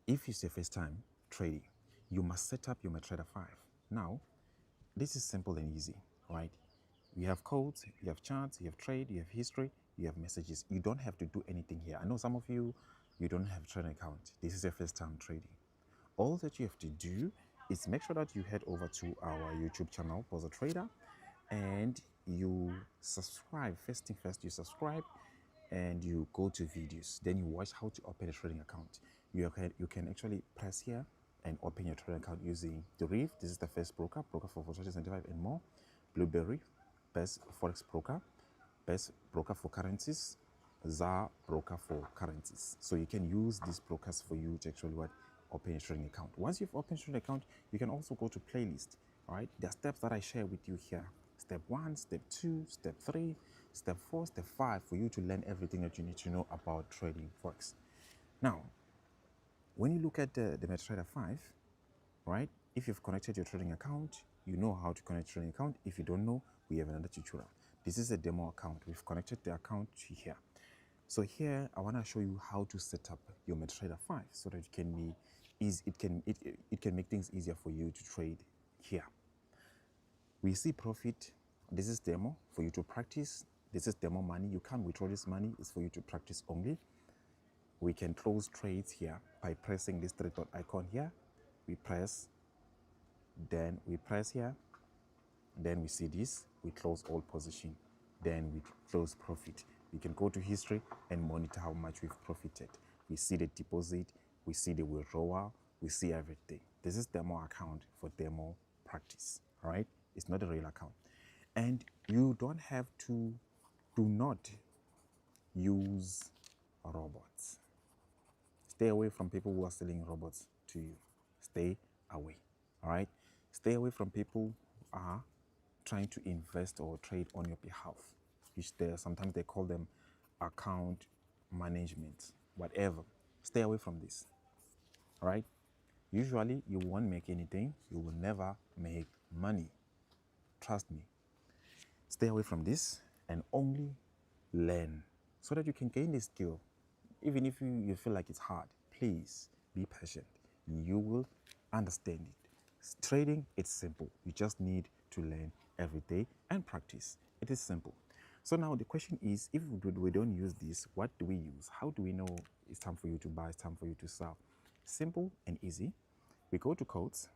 If it's your first time trading, you must set up your MetaTrader 5. Now, this is simple and easy, right? You have codes, you have charts, you have trade, you have history, you have messages. You don't have to do anything here. I know some of you, you don't have a trading account. This is your first time trading. All that you have to do is make sure that you head over to our YouTube channel, Pause Trader, and you subscribe. First thing first, you subscribe and you go to videos. Then you watch how to open a trading account. You can actually press here and open your trading account using the Reef. This is the first broker for Forex 75 and more. Blueberry, best Forex broker, best broker for currencies, ZAR broker for currencies. So you can use these brokers for you to actually open a trading account. Once you've opened a trading account, you can also go to playlist. All right, there are steps that I share with you here. Step 1, step 2, step 3, step 4, step 5 for you to learn everything that you need to know about trading Forex. Now, when you look at the MetaTrader 5, right, if you've connected your trading account, you know how to connect trading account. If you don't know, we have another tutorial. This is a demo account. We've connected the account to here. So here I want to show you how to set up your MetaTrader 5 so that it can be easy. It can make things easier for you to trade here. We see profit. This is demo for you to practice. This is demo money. You can't withdraw this money. It's for you to practice only. We can close trades here by pressing this three dot icon here. We press, then we press here, then we see this, we close all position, then we close profit. We can go to history and monitor how much we've profited. We see the deposit, we see the withdrawal, we see everything. This is demo account for demo practice, all right? It's not a real account. And you don't have to, do not use robots. Stay away from people who are selling robots to you. Stay away, all right? Stay away from people who are trying to invest or trade on your behalf, which sometimes they call them account management, whatever. Stay away from this, all right? Usually you won't make anything. You will never make money. Trust me. Stay away from this and only learn so that you can gain this skill. Even if you feel like it's hard, please be patient. You will understand it. Trading, it's simple. You just need to learn every day and practice. It is simple. So now the question is, if we don't use this, what do we use? How do we know it's time for you to buy, it's time for you to sell? Simple and easy. We go to codes.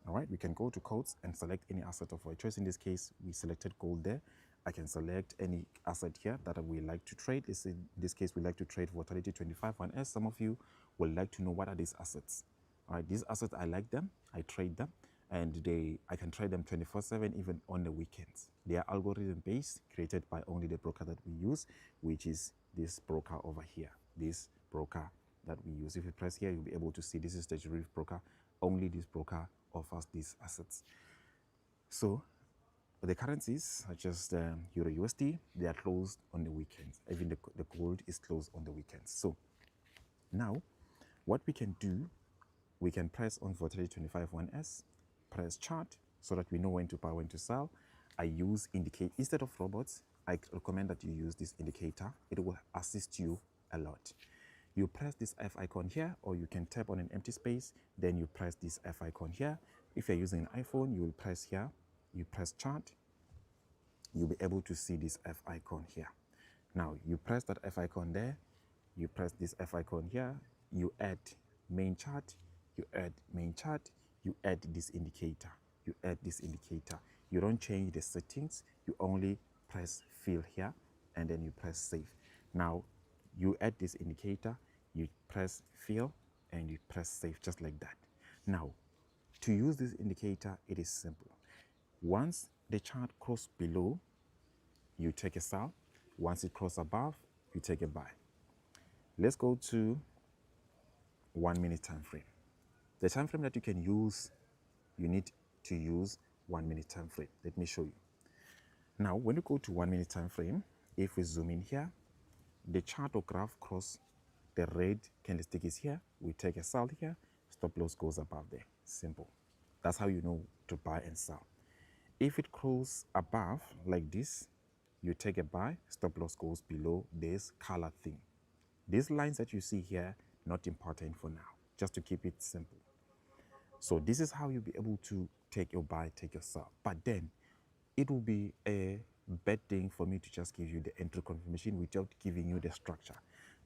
All right, we can go to codes and select any asset of our choice. In this case, we selected gold there. I can select any asset here that we like to trade. In this case, we like to trade volatility 25 1S. Some of you would like to know what are these assets. All right, these assets, I like them, I trade them, and I can trade them 24/7, even on the weekends. They are algorithm-based, created by only the broker that we use, which is this broker over here, this broker that we use. If you press here, you'll be able to see this is the Reef broker. Only this broker offers these assets. So the currencies are just Euro USD. They are closed on the weekends. Even the gold is closed on the weekends. So now what we can do, we can press on volatility 25 1S, press chart so that we know when to buy, when to sell. I use indicate instead of robots. I recommend that you use this indicator. It will assist you a lot. You press this F icon here, or you can tap on an empty space, then you press this F icon here. If you're using an iPhone, you will press here, you press chart, you'll be able to see this F icon here. Now, you press that F icon there, you press this F icon here, you add main chart, you add main chart, you add this indicator, you add this indicator. You don't change the settings, you only press fill here, and then you press save. Now, you add this indicator, you press fill, and you press save, just like that. Now, to use this indicator, it is simple. Once the chart crosses below, you take a sell. Once it crosses above, you take a buy. Let's go to 1 minute time frame. The time frame that you can use, you need to use 1 minute time frame. Let me show you. Now, when you go to 1 minute time frame, if we zoom in here, the chart or graph cross, the red candlestick is here. We take a sell here. Stop loss goes above there. Simple. That's how you know to buy and sell. If it crosses above like this, you take a buy. Stop loss goes below this color thing. These lines that you see here, not important for now. just to keep it simple. So this is how you'll be able to take your buy, take your sell. But then it will be a bad thing for me to just give you the entry confirmation without giving you the structure.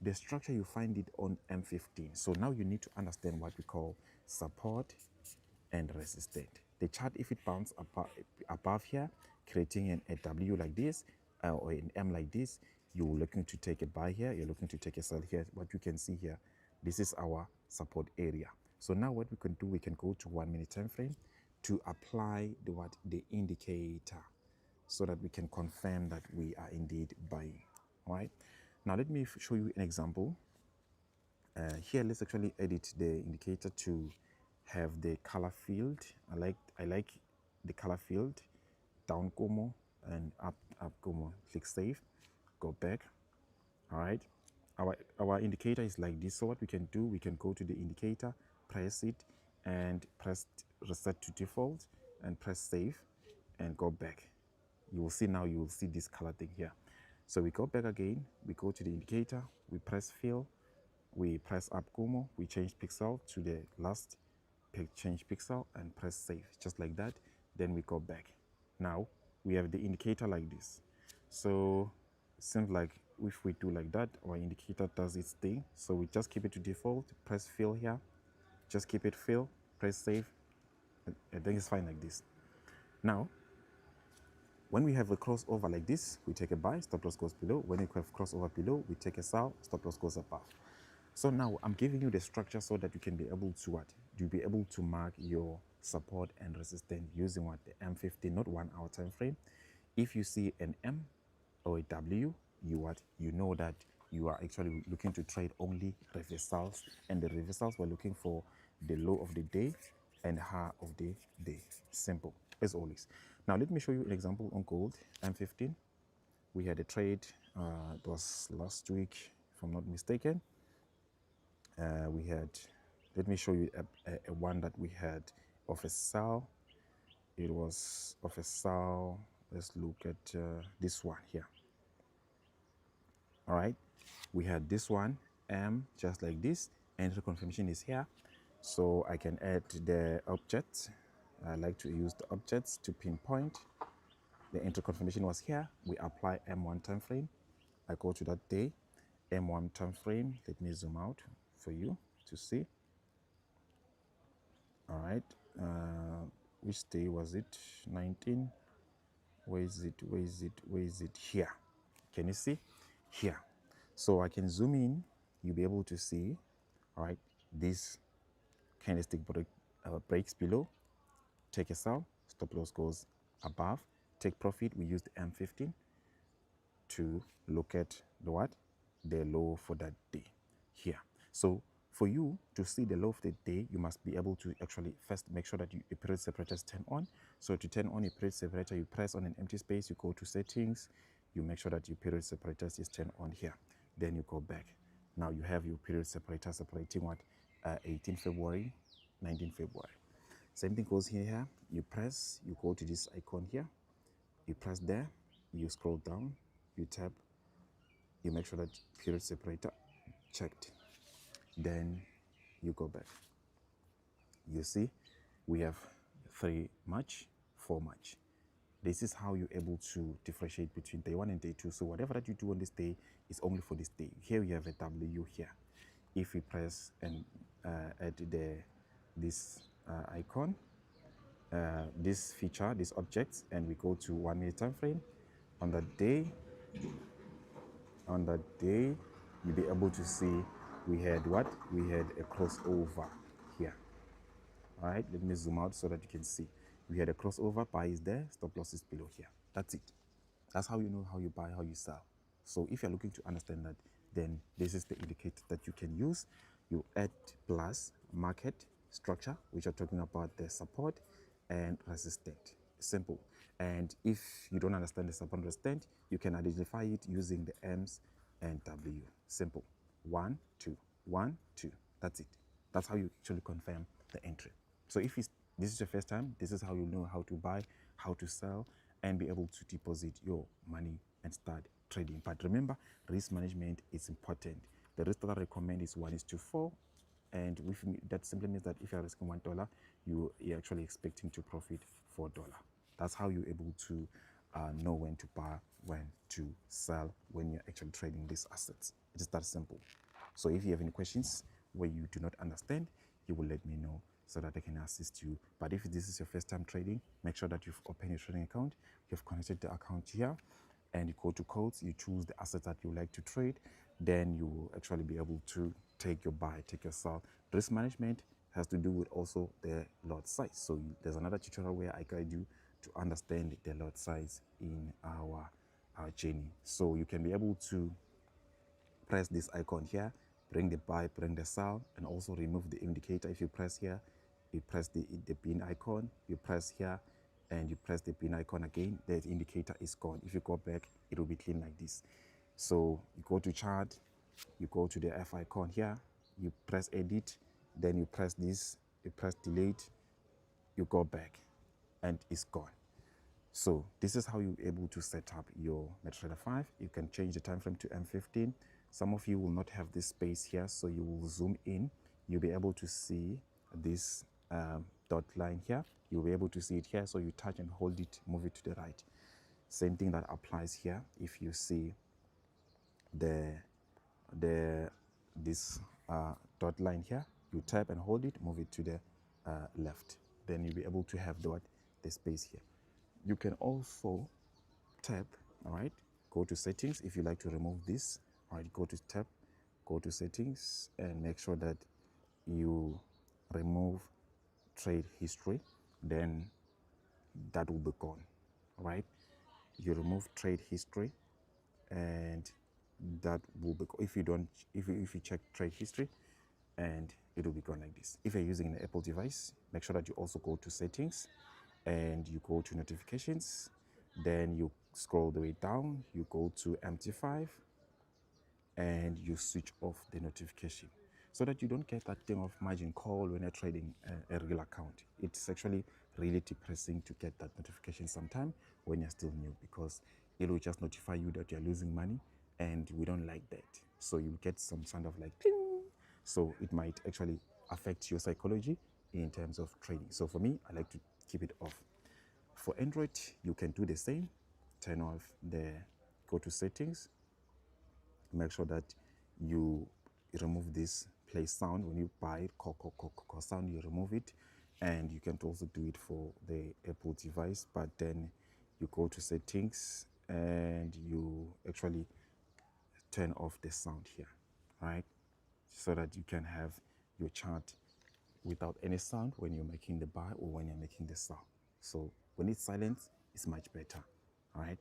The structure, you find it on M15. So now you need to understand what we call support and resistance. The chart, if it bounces above here, creating a W like this or an M like this, you're looking to take a buy here, you're looking to take a sell here. What you can see here, this is our support area. So now what we can do, we can go to 1 minute time frame to apply the indicator, so that we can confirm that we are indeed buying. All right. Now let me show you an example. Here, let's actually edit the indicator to have the color field. I like the color field. Down Como and up Como. Click save. Go back. All right. Our indicator is like this. So what we can do, we can go to the indicator, press it, and press reset to default, and press save, and go back. You will see now, you will see this color thing here. So we go back again, we go to the indicator, we press fill, we press up Como, we change pixel to the last change pixel, and press save, just like that. Then we go back. Now we have the indicator like this. So it seems like if we do like that, our indicator does its thing. So we just keep it to default, press fill here, just keep it fill, press save. I think it's fine like this. Now when we have a crossover like this, we take a buy, stop loss goes below. When we have crossover below, we take a sell, stop loss goes above. So now I'm giving you the structure so that you can be able to what? You'll be able to mark your support and resistance using what? The M15, not 1 hour time frame. If you see an M or a W, you know that you are actually looking to trade only reversals, and the reversals we're looking for the low of the day and high of the day. Simple as always. Now let me show you an example on gold M15. We had a trade, it was last week if I'm not mistaken. We had, let me show you a one that we had of a sell. It was of a sell. Let's look at this one here. All right, we had this one, M, just like this. Entry confirmation is here, so I can add the objects. I like to use the objects to pinpoint. The entry confirmation was here. We apply M1 time frame. I go to that day, M1 time frame. Let me zoom out for you to see. All right, which day was it? 19. Where is it? Where is it? Where is it? Here. Can you see? Here. So I can zoom in. You'll be able to see. All right, this candlestick breaks below. Take a sell. Stop loss goes above. Take profit. We use the M15 to look at the what? The low for that day here. So for you to see the low of the day, you must be able to actually first make sure that your period separator is turned on. So to turn on your period separator, you press on an empty space, you go to settings, you make sure that your period separator is turned on here. Then you go back. Now you have your period separator separating what? 18 February, 19 February. Same thing goes here. You press, you go to this icon here, you press there, you scroll down, you tap, you make sure that period separator checked. Then you go back. You see, we have 3 March, 4 March. This is how you're able to differentiate between day 1 and day 2. So whatever that you do on this day is only for this day. Here we have a W here. If we press and add this icon, this feature, this object, and we go to 1 minute time frame, on that day, you'll be able to see we had what? We had a crossover here. All right, let me zoom out so that you can see. We had a crossover, buy is there, stop loss is below here. That's it. That's how you know how you buy, how you sell. So if you're looking to understand that, then this is the indicator that you can use. You add plus market structure, which are talking about the support and resistance. Simple. And if you don't understand the support and resistance, you can identify it using the M's and W. Simple. 1, 2, 1, 2. That's it. That's how you actually confirm the entry. So if this is your first time, this is how you know how to buy, how to sell, and be able to deposit your money and start trading. But remember, risk management is important. The risk that I recommend is 1:4, And with me, that simply means that if you're risking $1, you're actually expecting to profit $4. That's how you're able to know when to buy, when to sell, when you're actually trading these assets. It is that simple. So if you have any questions where you do not understand, you will let me know so that I can assist you. But if this is your first time trading, make sure that you've opened your trading account, you've connected the account here, and you go to codes, you choose the assets that you like to trade, then you will actually be able to take your buy, take your sell. Risk management has to do with also the lot size. So there's another tutorial where I guide you to understand the lot size in our journey. So you can be able to press this icon here, bring the buy, bring the sell, and also remove the indicator. If you press here, you press the pin icon, you press here, and you press the pin icon again, the indicator is gone. If you go back, it will be clean like this. So you go to chart, you go to the F icon here, you press edit, then you press this, you press delete, you go back, and it's gone. So this is how you're able to set up your MetaTrader 5. You can change the time frame to M15. Some of you will not have this space here, so you will zoom in. You'll be able to see this dot line here. You'll be able to see it here, so you touch and hold it, move it to the right. Same thing that applies here. If you see this dot line here, you tap and hold it, move it to the left. Then you'll be able to have the space here. You can also tap, all right, go to settings. If you like to remove this, all right, go to tab, go to settings, and make sure that you remove trade history. Then that will be gone, all right? You remove trade history, and that will be if you don't if you check trade history, and it will be gone like this. If you're using an Apple device, make sure that you also go to settings and you go to notifications, then you scroll the way down, you go to MT5, and you switch off the notification so that you don't get that thing of margin call when you're trading a real account. It's actually really depressing to get that notification sometime when you're still new, because it will just notify you that you're losing money, and we don't like that. So you get some kind of like ping. So it might actually affect your psychology in terms of trading. So for me, I like to keep it off. For Android, you can do the same. Turn off go to settings, make sure that you remove this play sound when you buy it, sound, you remove it. And you can also do it for the Apple device, but then you go to settings and you actually turn off the sound here, right? So that you can have your chart without any sound when you're making the buy or when you're making the sell. So when it's silent, it's much better, all right?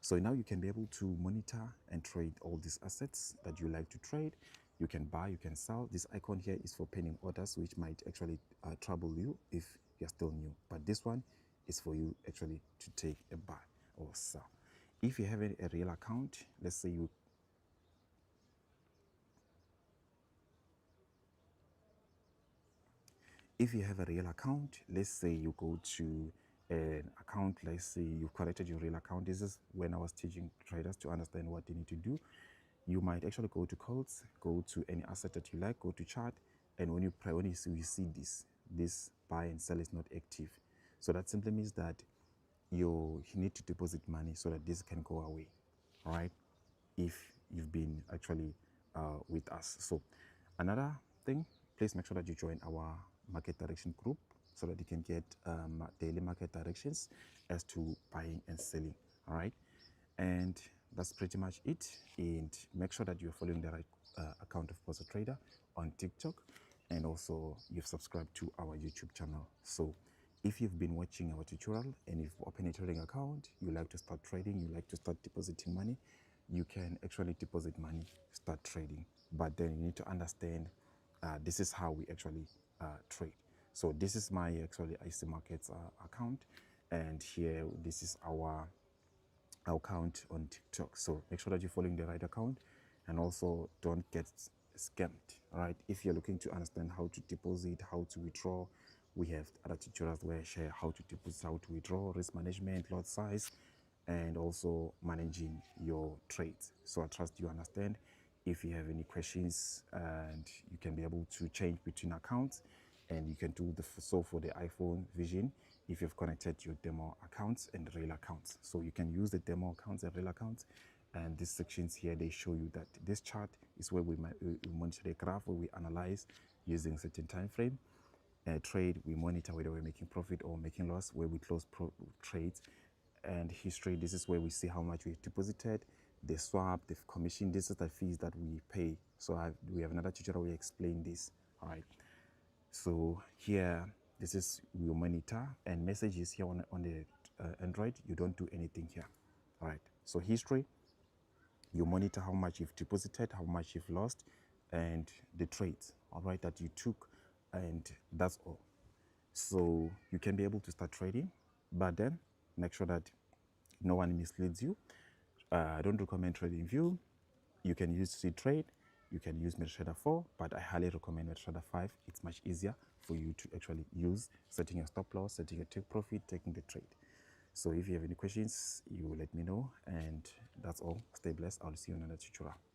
So now you can be able to monitor and trade all these assets that you like to trade. You can buy, you can sell. This icon here is for pending orders, which might actually trouble you if you're still new. But this one is for you actually to take a buy or sell. If you have a real account, let's say if you have a real account, let's say you go to an account, let's say you've collected your real account. This is when I was teaching traders to understand what they need to do. You might actually go to codes, go to any asset that you like, go to chart, and when you see this buy and sell is not active. So that simply means that you need to deposit money so that this can go away, all right? If you've been actually with us. So another thing, please make sure that you join our market direction group so that you can get daily market directions as to buying and selling, all right? And that's pretty much it. And make sure that you're following the right account of Bossa Trader on TikTok, and also you've subscribed to our YouTube channel. So if you've been watching our tutorial and you've opened a trading account, you like to start trading, you like to start depositing money, you can actually deposit money, start trading. But then you need to understand this is how we actually trade. So this is my actually IC Markets account, and here this is our account on TikTok. So make sure that you're following the right account, and also don't get scammed. All right. If you're looking to understand how to deposit, how to withdraw, we have other tutorials where I share how to deposit, how to withdraw, risk management, lot size, and also managing your trades. So I trust you understand. if you have any questions, and you can be able to change between accounts, and you can do the so for the iPhone Vision if you've connected your demo accounts and real accounts. So you can use the demo accounts and real accounts, and these sections here, they show you that this chart is where we monitor the graph, where we analyze using certain time frame. Trade, we monitor whether we're making profit or making loss, where we close trades. And history, this is where we see how much we've deposited, the swap, the commission. This is the fees that we pay. So we have another tutorial where we explain this. All right, so here, this is your monitor, and messages here on the Android, you don't do anything here. All right, so history, you monitor how much you've deposited, how much you've lost, and the trades, all right, that you took, and that's all. So you can be able to start trading, but then make sure that no one misleads you. I don't recommend TradingView. You can use Ctrade, you can use MetaTrader 4, but I highly recommend MetaTrader 5. It's much easier for you to actually use, setting your stop loss, setting your take profit, taking the trade. So if you have any questions, you let me know, and that's all. Stay blessed. I'll see you in another tutorial.